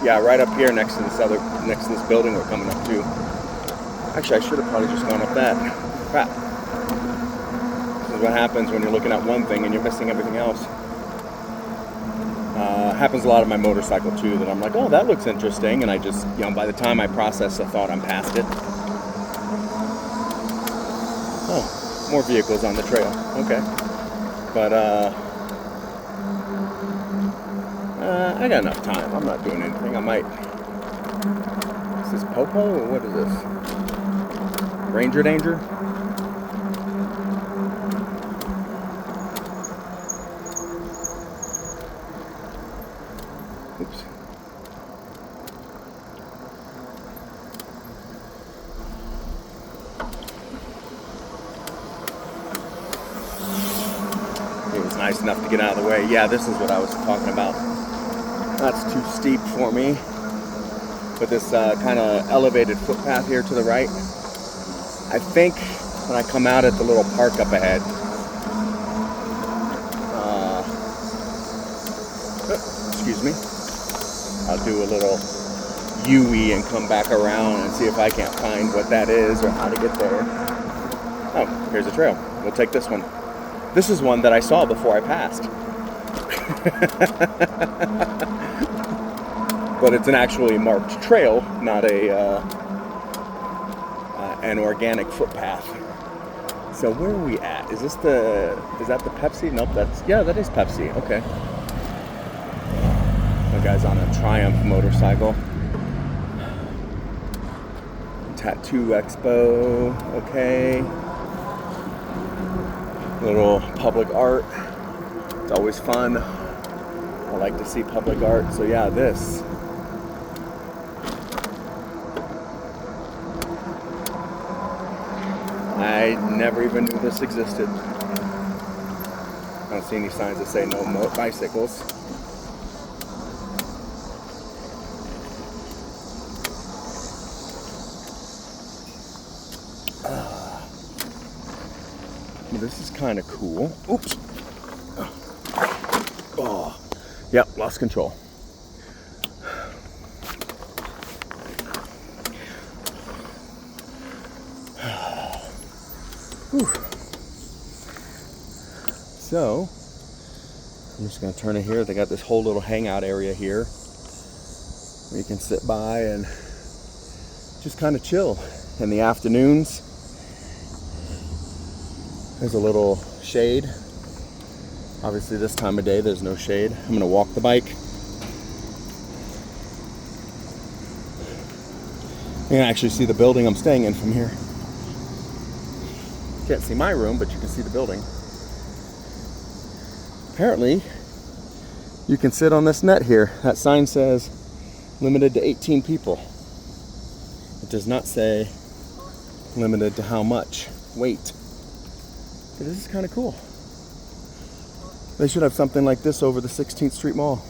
yeah, right up here next to this building we're coming up to. Actually, I should have probably just gone up that. Crap. What happens when you're looking at one thing and you're missing everything else. Happens a lot on my motorcycle too, that I'm like, oh, that looks interesting, and I just, by the time I process the thought, I'm past it. Oh, more vehicles on the trail. Okay. But I got enough time. I'm not doing anything. I might. Is this Popo or what is this? Ranger Danger? Oops. It was nice enough to get out of the way. Yeah, this is what I was talking about. That's too steep for me. But this kind of elevated footpath here to the right. I think when I come out at the little park up ahead, excuse me, I'll do a little U-ey and come back around and see if I can't find what that is or how to get there. Oh, here's a trail. We'll take this one. This is one that I saw before I passed. But it's an actually marked trail, not an organic footpath. So where are we at? Is that the Pepsi? Nope, that is Pepsi. Okay. The guy's on a Triumph motorcycle. Tattoo Expo, okay. Little public art. It's always fun. I like to see public art. So yeah, this. I never even knew this existed. I don't see any signs that say no bicycles. This is kind of cool. Oops. Oh, yep, lost control. Whew. So, I'm just going to turn it here. They got this whole little hangout area here where you can sit by and just kind of chill in the afternoons. There's a little shade. Obviously this time of day there's no shade. I'm going to walk the bike. You can actually see the building I'm staying in from here. Can't see my room, but you can see the building. Apparently, you can sit on this net here. That sign says limited to 18 people. It does not say limited to how much weight. But this is kind of cool. They should have something like this over the 16th Street Mall.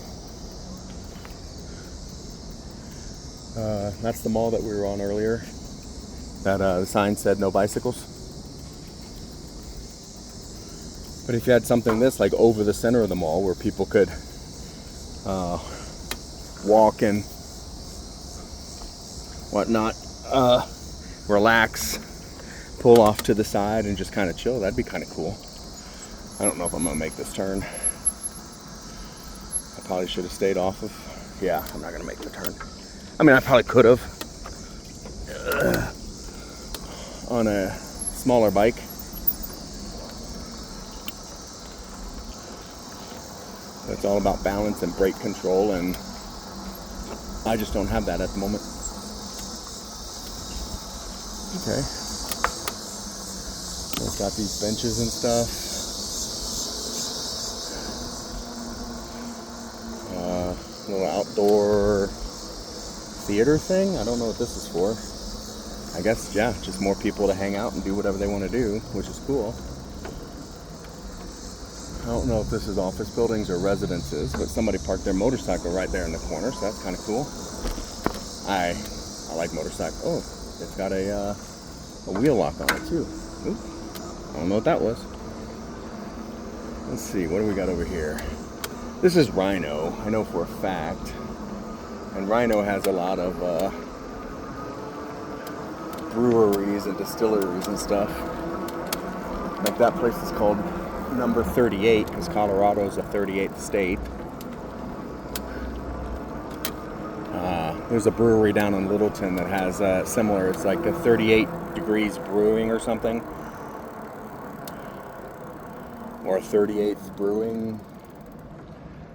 That's the mall that we were on earlier. That the sign said no bicycles. But if you had something this like over the center of the mall where people could walk and whatnot, relax, pull off to the side and just kind of chill, that'd be kind of cool. I don't know if I'm gonna make this turn. I probably should have stayed off of. Yeah, I'm not gonna make the turn. I mean, I probably could have on a smaller bike. It's all about balance and brake control, and I just don't have that at the moment. Okay. It's got these benches and stuff. Little outdoor theater thing. I don't know what this is for. I guess, yeah, just more people to hang out and do whatever they want to do, which is cool. I don't know if this is office buildings or residences, but somebody parked their motorcycle right there in the corner, so that's kind of cool. I like motorcycles. Oh, it's got a wheel lock on it too. Ooh, I don't know what that was. Let's see, what do we got over here? This is Rhino, I know for a fact. And Rhino has a lot of breweries and distilleries and stuff. Like that place is called Number 38 because Colorado is the 38th state. There's a brewery down in Littleton that has similar. It's like a 38 degrees brewing or something. Or a 38th brewing.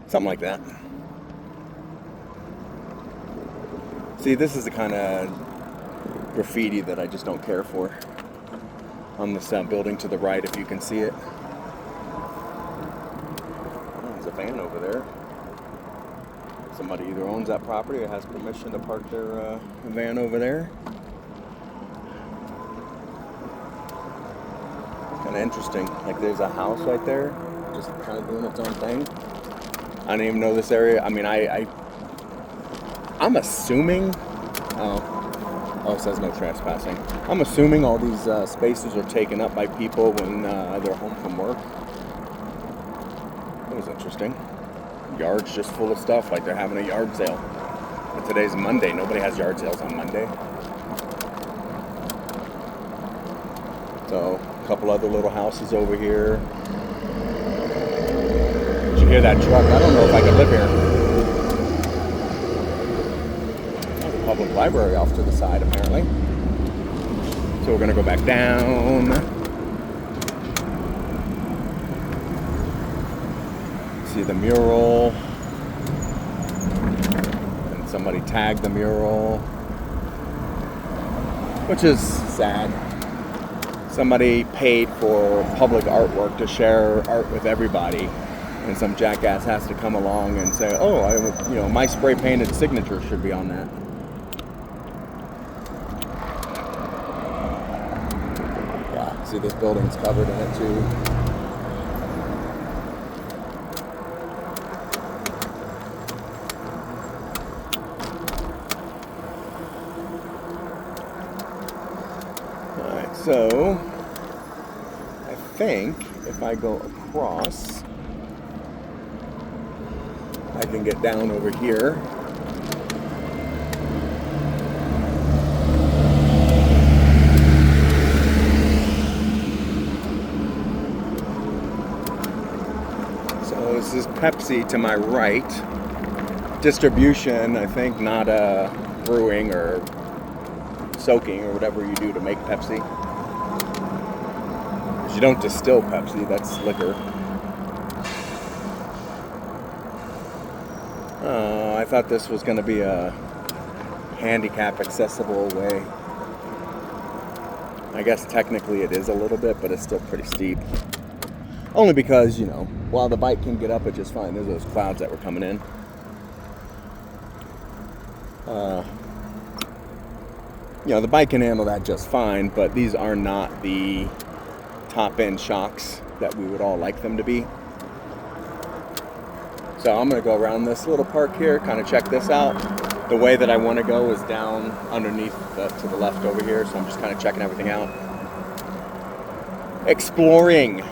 Something like that. See, this is the kind of graffiti that I just don't care for. On this building to the right, if you can see it. Oh, there's a van over there. Somebody either owns that property or has permission to park their van over there. It's kind of interesting. Like there's a house right there, just kind of doing its own thing. I didn't even know this area. I mean, I'm assuming. Oh, it says no trespassing. I'm assuming all these spaces are taken up by people when they're home from work. That was interesting. Yards just full of stuff, like they're having a yard sale. But today's Monday. Nobody has yard sales on Monday. So, a couple other little houses over here. Did you hear that truck? I don't know if I could live here. There's a public library off to the side, apparently. So we're gonna go back down. See the mural. And somebody tagged the mural. Which is sad. Somebody paid for public artwork to share art with everybody. And some jackass has to come along and say, oh, my spray painted signature should be on that. Yeah. see this building's covered in it too. Alright, so I think if I go across, I can get down over here. So this is Pepsi to my right. Distribution, I think, not brewing or soaking or whatever you do to make Pepsi. 'Cause you don't distill Pepsi, that's liquor. Oh, I thought this was going to be a handicap accessible way. I guess technically it is a little bit, but it's still pretty steep. Only because, you know, while the bike can get up it just fine, there's those clouds that were coming in. You know, the bike can handle that just fine, but these are not the top-end shocks that we would all like them to be. So I'm going to go around this little park here, kind of check this out. The way that I want to go is down underneath to the left over here, so I'm just kind of checking everything out. Exploring.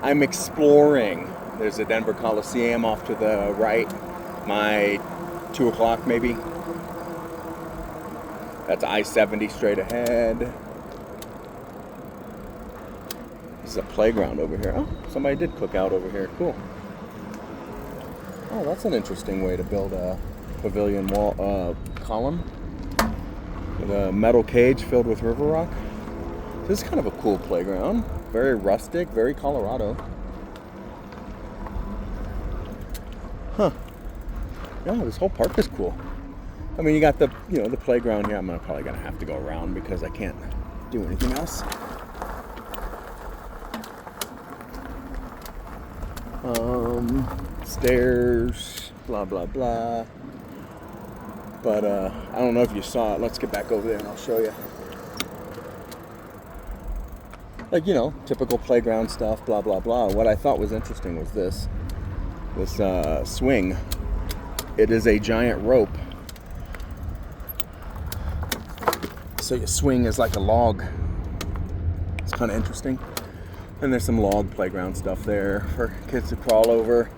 I'm exploring. There's a Denver Coliseum off to the right. My 2 o'clock maybe. That's I-70 straight ahead. This is a playground over here. Oh, somebody did cook out over here. Cool. Oh, that's an interesting way to build a pavilion wall column with a metal cage filled with river rock. This is kind of a cool playground. Very rustic, very Colorado. Huh. Yeah, this whole park is cool. I mean, you got the, you know, the playground here. I'm probably gonna have to go around because I can't do anything else. Stairs, blah blah blah. But I don't know if you saw it. Let's get back over there and I'll show you. Like, you know, typical playground stuff, blah blah blah. What I thought was interesting was this swing. It is a giant rope. So you swing as like a log. It's kind of interesting. And there's some log playground stuff there for kids to crawl over.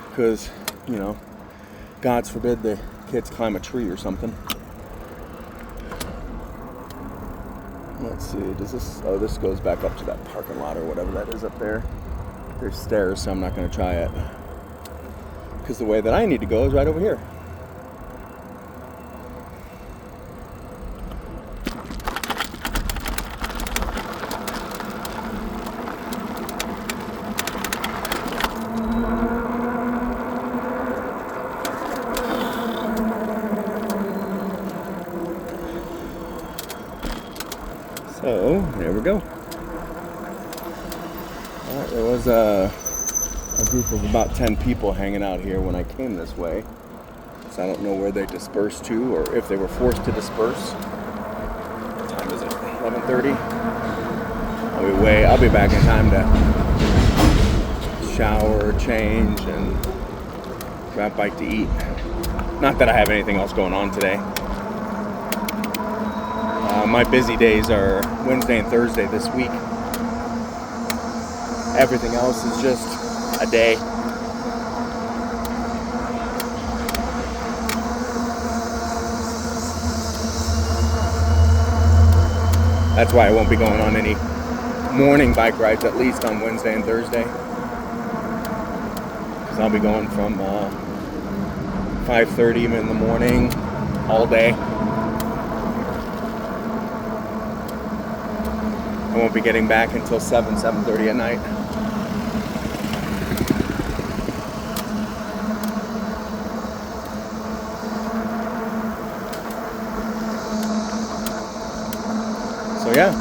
Because, you know, God forbid the kids climb a tree or something. Let's see, does this, oh, this goes back up to that parking lot or whatever that is up there. There's stairs, so I'm not going to try it. Because the way that I need to go is right over here. So, there we go. Alright, there was a group of about 10 people hanging out here when I came this way. So I don't know where they dispersed to or if they were forced to disperse. What time is it? 11:30? I'll be back in time to shower, change, and grab bike to eat. Not that I have anything else going on today. My busy days are Wednesday and Thursday this week. Everything else is just a day. That's why I won't be going on any morning bike rides, at least on Wednesday and Thursday. Because I'll be going from 5:30 in the morning all day. I won't be getting back until 7:30 at night. So yeah.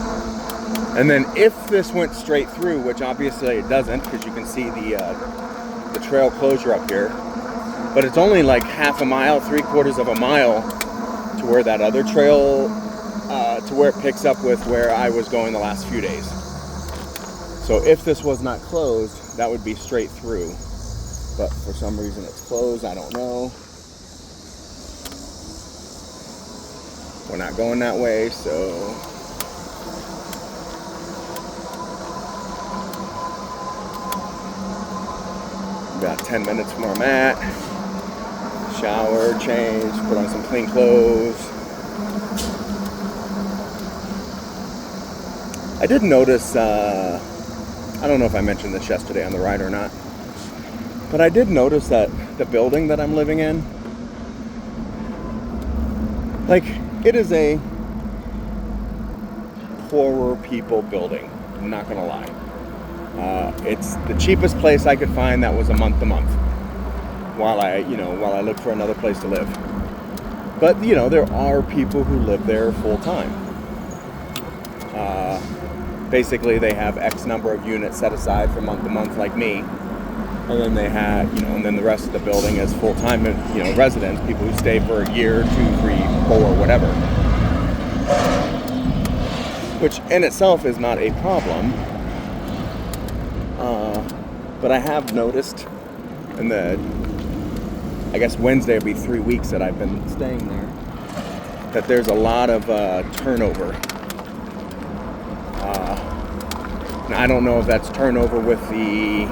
And then if this went straight through, which obviously it doesn't, because you can see the trail closure up here, but it's only like half a mile, 3/4 of a mile to where that other trail, to where it picks up with where I was going the last few days. So if this was not closed, that would be straight through. But for some reason it's closed, I don't know. We're not going that way, so... About 10 minutes from where I'm at. Shower, change, put on some clean clothes. I did notice, I don't know if I mentioned this yesterday on the ride or not, but I did notice that the building that I'm living in, like, it is a poorer people building, I'm not gonna lie. It's the cheapest place I could find that was a month to month while I look for another place to live. But, you know, there are people who live there full time. Basically, they have X number of units set aside for month to month, like me. And then they have, you know, and then the rest of the building is full time, you know, residents, people who stay for a year, 2, 3, 4, whatever. Which in itself is not a problem. But I have noticed in I guess Wednesday will be 3 weeks that I've been staying there, that there's a lot of turnover. Now I don't know if that's turnover with the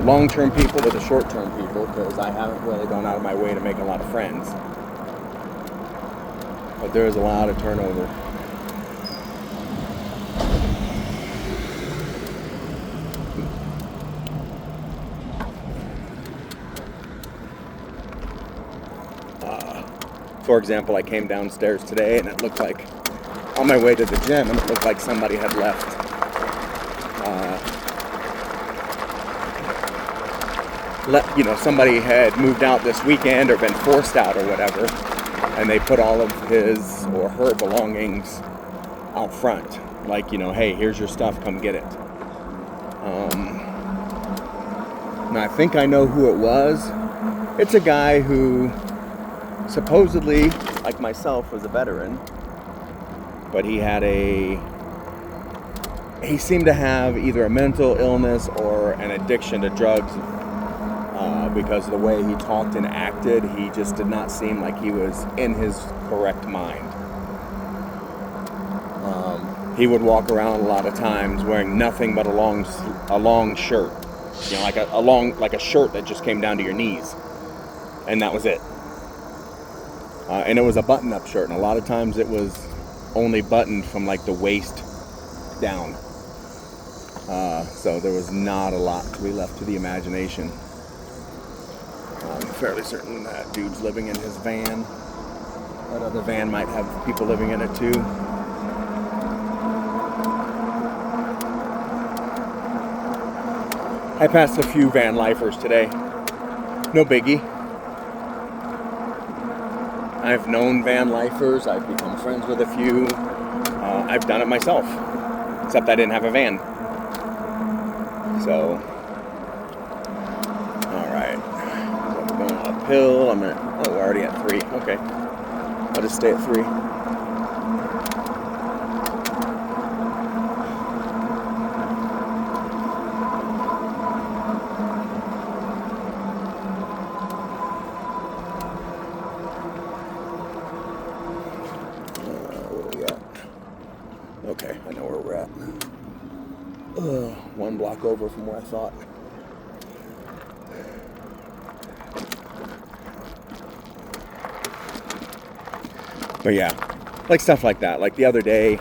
long-term people or the short-term people, because I haven't really gone out of my way to make a lot of friends. But there's a lot of turnover. For example, I came downstairs today and it looked like, on my way to the gym, and it looked like somebody had left. You know, somebody had moved out this weekend or been forced out or whatever, and they put all of his or her belongings out front. Like, you know, hey, here's your stuff, come get it. Now, I think I know who it was. It's a guy who supposedly, like myself, was a veteran, but he seemed to have either a mental illness or an addiction to drugs, because of the way he talked and acted. He just did not seem like he was in his correct mind. He would walk around a lot of times wearing nothing but a long shirt, you know, like a shirt that just came down to your knees, and that was it. And it was a button-up shirt, and a lot of times it was only buttoned from like the waist down. So there was not a lot to be left to the imagination. I'm fairly certain that dude's living in his van. That other van might have people living in it too. I passed a few van lifers today. No biggie. I've known van lifers. I've become friends with a few. I've done it myself, except I didn't have a van. So, all right. I'm going uphill. we're already at 3. Okay. I'll just stay at 3. Okay, I know where we're at. One block over from where I thought. But yeah, like stuff like that. Like the other day,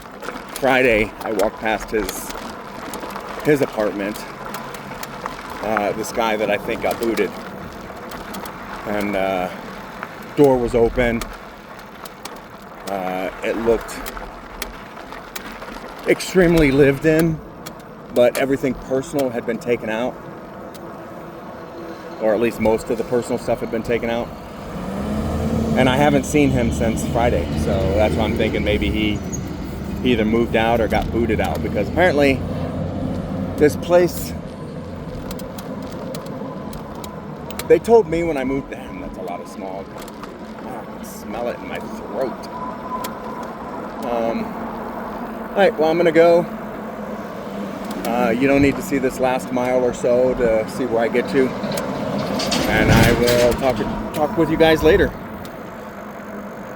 Friday, I walked past his apartment. This guy that I think got booted. And door was open. It looked extremely lived in, but everything personal had been taken out, or at least most of the personal stuff had been taken out, and I haven't seen him since Friday, so that's why I'm thinking maybe he either moved out or got booted out, because apparently this place, they told me when I moved, damn, that's a lot of smog. I can smell it in my throat. Alright, well, I'm gonna go. You don't need to see this last mile or so to see where I get to. And I will talk with you guys later.